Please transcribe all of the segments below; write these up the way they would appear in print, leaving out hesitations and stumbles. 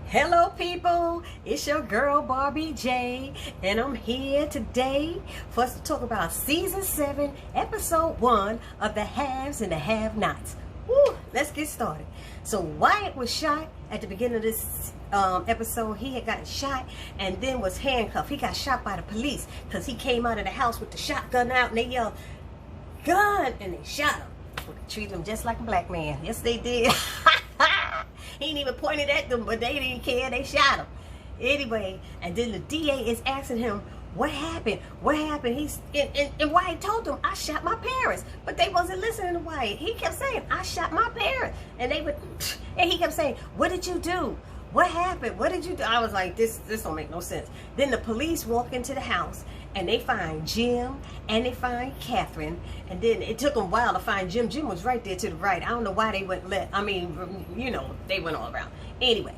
Hello people, it's your girl Barbie J, and I'm here today for us to talk about season 7 episode 1 of the haves and the have-nots. Woo, let's get started. So Wyatt was shot at the beginning of this episode. He had gotten shot and then was handcuffed. He got shot by the police because he came out of the house with the shotgun out and they yelled gun and they shot him. They treated him just like a black man. Yes they did. He ain't even pointed at them, but they didn't care. They shot him. Anyway, and then the DA is asking him, what happened? What happened? And Wyatt told them, I shot my parents. But they wasn't listening to Wyatt. He kept saying, I shot my parents. And he kept saying, what did you do? What happened? What did you do? I was like, this don't make no sense. Then the police walk into the house and they find Jim and they find Catherine. And then it took them a while to find Jim. Jim was right there to the right. I don't know why they went left. I mean, you know, they went all around. Anyway,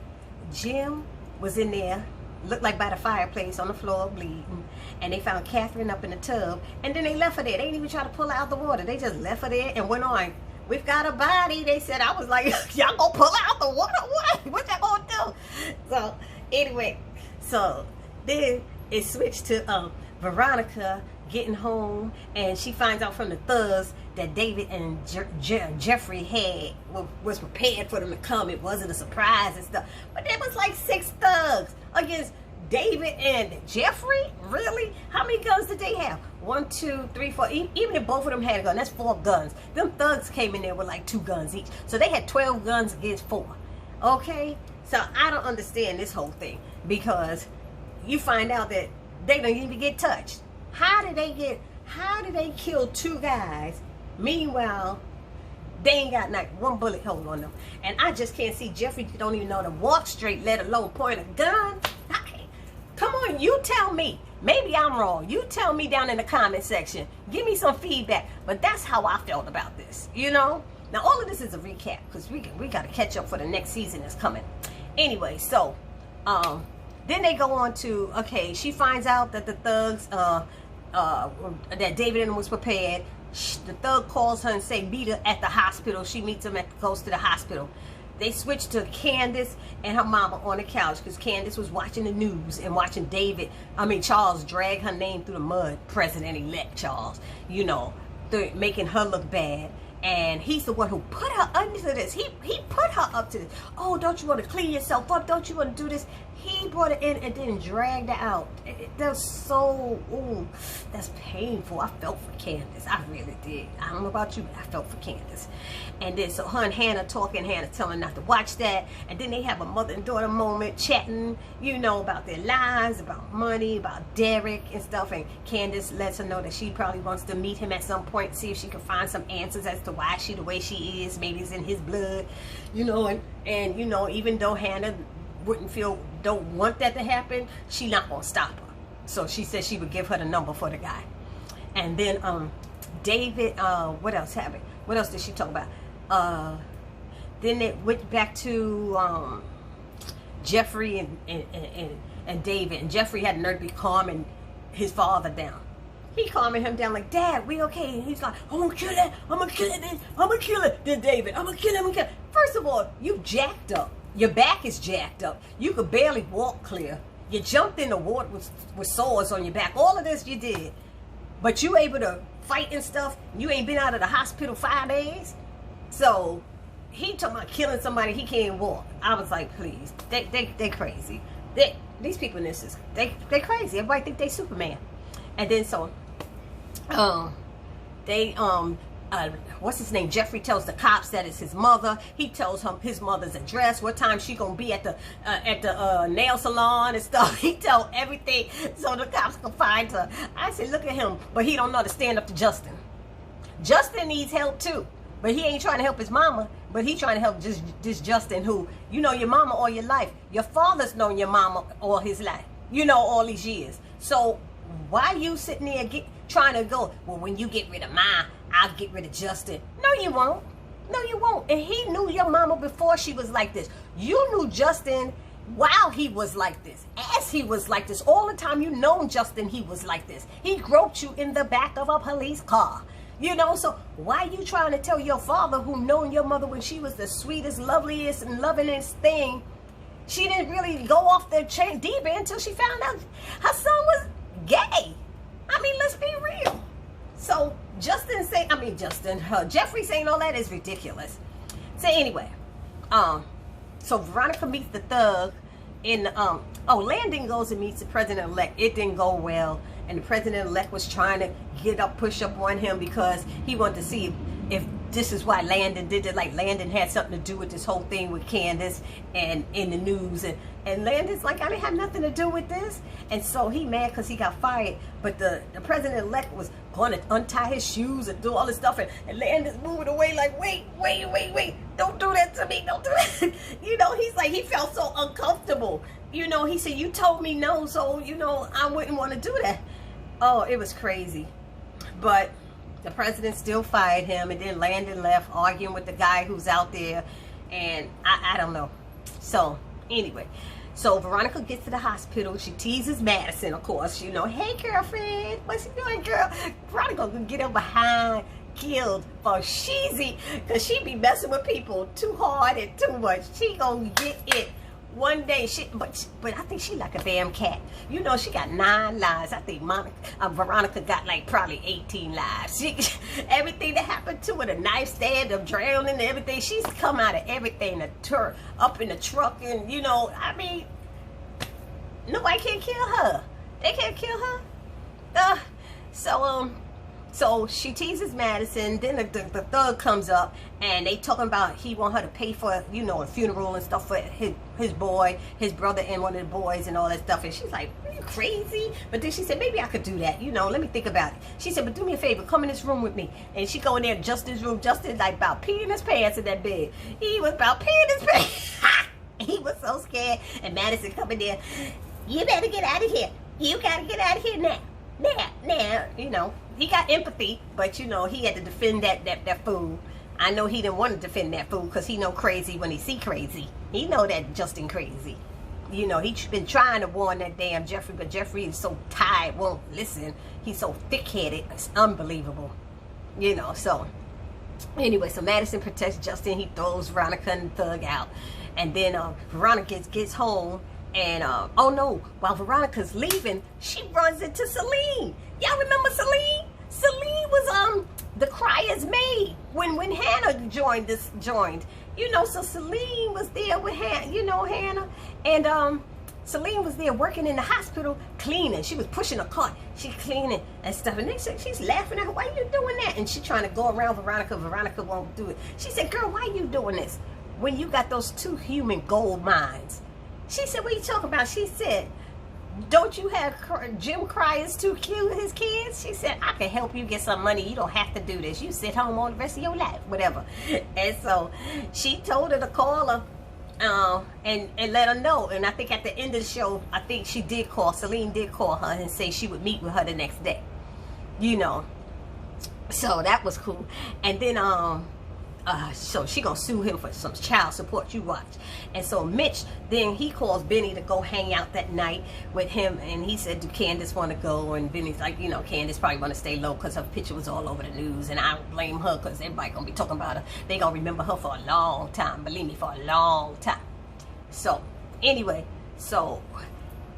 Jim was in there, looked like by the fireplace on the floor bleeding. And they found Catherine up in the tub. And then they left her there. They didn't even try to pull her out the water. They just left her there and went on. We've got a body, they said. I was like, y'all gonna pull out the water? What y'all gonna do? So, anyway, so then it switched to Veronica getting home, and she finds out from the thugs that David and Jeffrey was prepared for them to come. It wasn't a surprise and stuff. But there was like 6 thugs against David and Jeffrey? Really? How many guns did they have? 1, 2, 3, 4. Even if both of them had a gun, that's 4 guns. Them thugs came in there with like 2 guns each. So they had 12 guns against 4. Okay? So I don't understand this whole thing. Because you find out that they don't even get touched. How did they kill 2 guys? Meanwhile, they ain't got not 1 bullet hole on them. And I just can't see Jeffrey don't even know to walk straight, let alone point a gun. Come on, you tell me. Maybe I'm wrong. You tell me down in the comment section. Give me some feedback. But that's how I felt about this, you know? Now, all of this is a recap because we got to catch up for the next season that's coming. Anyway, so then they go on to, okay, she finds out that the thugs, that David and them was prepared. The thug calls her and say, meet her at the hospital. She meets him goes to the hospital. They switched to Candace and her mama on the couch because Candace was watching the news and watching Charles drag her name through the mud, President-elect Charles, you know, making her look bad. And he's the one who put her under this. He put her up to this. Oh, don't you want to clean yourself up? Don't you want to do this? He brought her in and then dragged her out. That's so, ooh, that's painful. I felt for Candace. I really did. I don't know about you, but I felt for Candace. And then so her and Hannah talking. Hannah telling her not to watch that. And then they have a mother and daughter moment chatting, you know, about their lives, about money, about Derek and stuff. And Candace lets her know that she probably wants to meet him at some point, see if she can find some answers as to why she the way she is. Maybe it's in his blood, you know. And you know, even though Hannah don't want that to happen, she not gonna stop her. So she said she would give her the number for the guy. And then David, what else happened? What else did she talk about? Then it went back to Jeffrey and David. And Jeffrey had the nerve to be calming his father down. He calming him down like, Dad, we okay? And he's like, I'm gonna kill it. I'm gonna kill it. I'm gonna kill it. Then David, I'm gonna kill it. I'm gonna kill it. First of all, you jacked up. Your back is jacked up. You could barely walk clear. You jumped in the water with sores on your back. All of this you did. But you able to fight and stuff. You ain't been out of the hospital 5 days. So he talking about killing somebody he can't walk. I was like, please. They crazy. These people in this is they crazy. Everybody think they Superman. And then so what's his name? Jeffrey tells the cops that it's his mother. He tells him his mother's address, what time she gonna be at the nail salon and stuff. He tell everything so the cops can find her. I said, look at him, but he don't know to stand up to Justin. Justin needs help too, but he ain't trying to help his mama. But he trying to help this Justin, who you know your mama all your life. Your father's known your mama all his life. You know all these years. So why you sitting there trying to go, well, when you get rid of mine, I'll get rid of Justin. No, you won't. No, you won't. And he knew your mama before she was like this. You knew Justin while he was like this. As he was like this. All the time you known Justin, he was like this. He groped you in the back of a police car. You know, so why you trying to tell your father, who known your mother when she was the sweetest, loveliest, and lovingest thing, she didn't really go off the chain deep end until she found out her son was gay. I mean, let's be real. So Jeffrey saying all that is ridiculous. So anyway, so Veronica meets the thug in Landon goes and meets the president-elect. It didn't go well, and the president-elect was trying to push up on him because he wanted to see if this is why Landon did it. Like Landon had something to do with this whole thing with Candace and in the news, and Landon's like, I didn't have nothing to do with this. And so he mad because he got fired, but the president-elect was going to untie his shoes and do all this stuff, and Landon's moving away like, wait, don't do that to me, don't do that. You know, he's like, he felt so uncomfortable. You know, he said, you told me no, so, you know, I wouldn't want to do that. Oh, it was crazy. But the president still fired him, and then Landon left arguing with the guy who's out there, and I don't know. So anyway, so Veronica gets to the hospital. She teases Madison, of course, you know, hey girlfriend, what's you doing, girl? Veronica gonna get her behind killed for sheezy, because she be messing with people too hard and too much. She gonna get it one day. But I think she like a damn cat. You know, she got 9 lives. I think Veronica got like probably 18 lives. Everything that happened to her, the knife stand, the drowning, and everything, she's come out of everything. Up in the truck, and you know, I mean, nobody can kill her. They can't kill her. So she teases Madison. Then the thug comes up, and they talking about he want her to pay for, you know, a funeral and stuff for his boy, his brother, and one of the boys, and all that stuff. And she's like, are you crazy? But then she said, maybe I could do that. You know, let me think about it. She said, but do me a favor, come in this room with me. And she go in there, Justin's room. Justin like about peeing his pants in that bed. He was about peeing his pants. He was so scared. And Madison come in there, you better get out of here. You gotta get out of here now. Now, you know, he got empathy, but you know, he had to defend that fool. I know he didn't want to defend that fool because he know crazy when he see crazy. He know that Justin crazy. You know, he's been trying to warn that damn Jeffrey, but Jeffrey is so tired, won't listen. He's so thick-headed, it's unbelievable. You know, so anyway, so Madison protects Justin. He throws Veronica and the thug out, and then Veronica gets home. And, oh no, while Veronica's leaving, she runs into Celine. Y'all remember Celine? Celine was, the crier's maid when Hannah joined. You know, so Celine was there with Hannah. And, Celine was there working in the hospital, cleaning. She was pushing a cart. She cleaning and stuff. And then she's laughing at her, why are you doing that? And she trying to go around Veronica. Veronica won't do it. She said, girl, why are you doing this? When you got those 2 human gold mines. She said, what are you talking about? She said, don't you have Jim Cryers to kill his kids? She said, I can help you get some money. You don't have to do this. You sit home all the rest of your life, whatever. And so she told her to call her and let her know. And I think at the end of the show, I think Celine did call her and say she would meet with her the next day. You know. So that was cool. And then, so she gonna sue him for some child support, you watch. And so Mitch, then he calls Benny to go hang out that night with him, and he said, do Candace want to go? And Benny's like, you know, Candace probably want to stay low because her picture was all over the news, and I don't blame her because everybody gonna be talking about her. They gonna remember her for a long time, believe me, for a long time. So anyway, so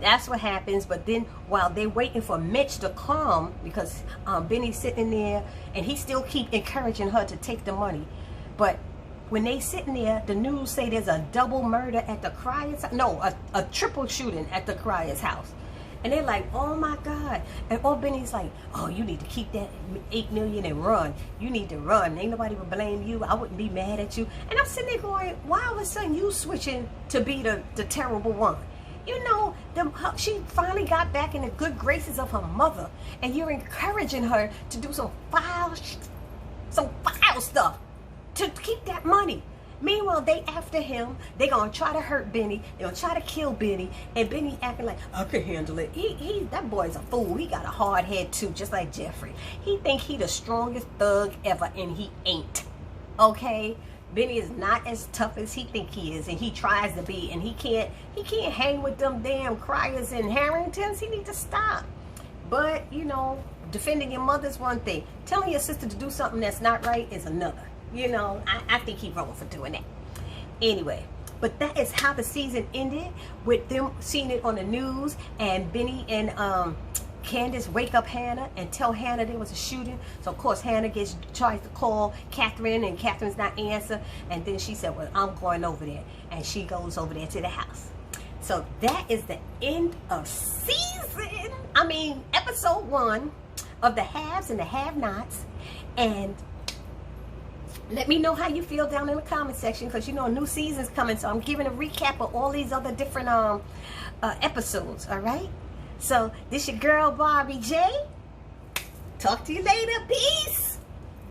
that's what happens. But then while they're waiting for Mitch to come, because Benny's sitting there, and he still keep encouraging her to take the money. But when they sitting there, the news say there's a double murder at the Cryer's house. No, a triple shooting at the Cryer's house. And they're like, oh my God. And old Benny's like, oh, you need to keep that $8 million and run. You need to run. Ain't nobody would blame you. I wouldn't be mad at you. And I'm sitting there going, why all of a sudden you switching to be the terrible one? You know, she finally got back in the good graces of her mother. And you're encouraging her to do some foul stuff to keep that money. Meanwhile, they after him. They gonna try to hurt Benny. They gonna try to kill Benny. And Benny acting like, I can handle it. That boy's a fool. He got a hard head too, just like Jeffrey. He think he the strongest thug ever, and he ain't. Okay? Benny is not as tough as he think he is, and he tries to be, and he can't hang with them damn Cryers and Harringtons. He need to stop. But, you know, defending your mother's one thing. Telling your sister to do something that's not right is another. You know, I think he's wrong for doing that. Anyway, But that is how the season ended, with them seeing it on the news, and Benny and Candace wake up Hannah and tell Hannah there was a shooting. So of course Hannah tries to call Catherine, and Catherine's not answer. And then she said, well, I'm going over there. And she goes over there to the house. So that is the end of episode 1 of the Haves and the Have-Nots. And let me know how you feel down in the comment section, because you know a new season's coming. So I'm giving a recap of all these other different episodes. All right. So this your girl Barbie J. Talk to you later. Peace.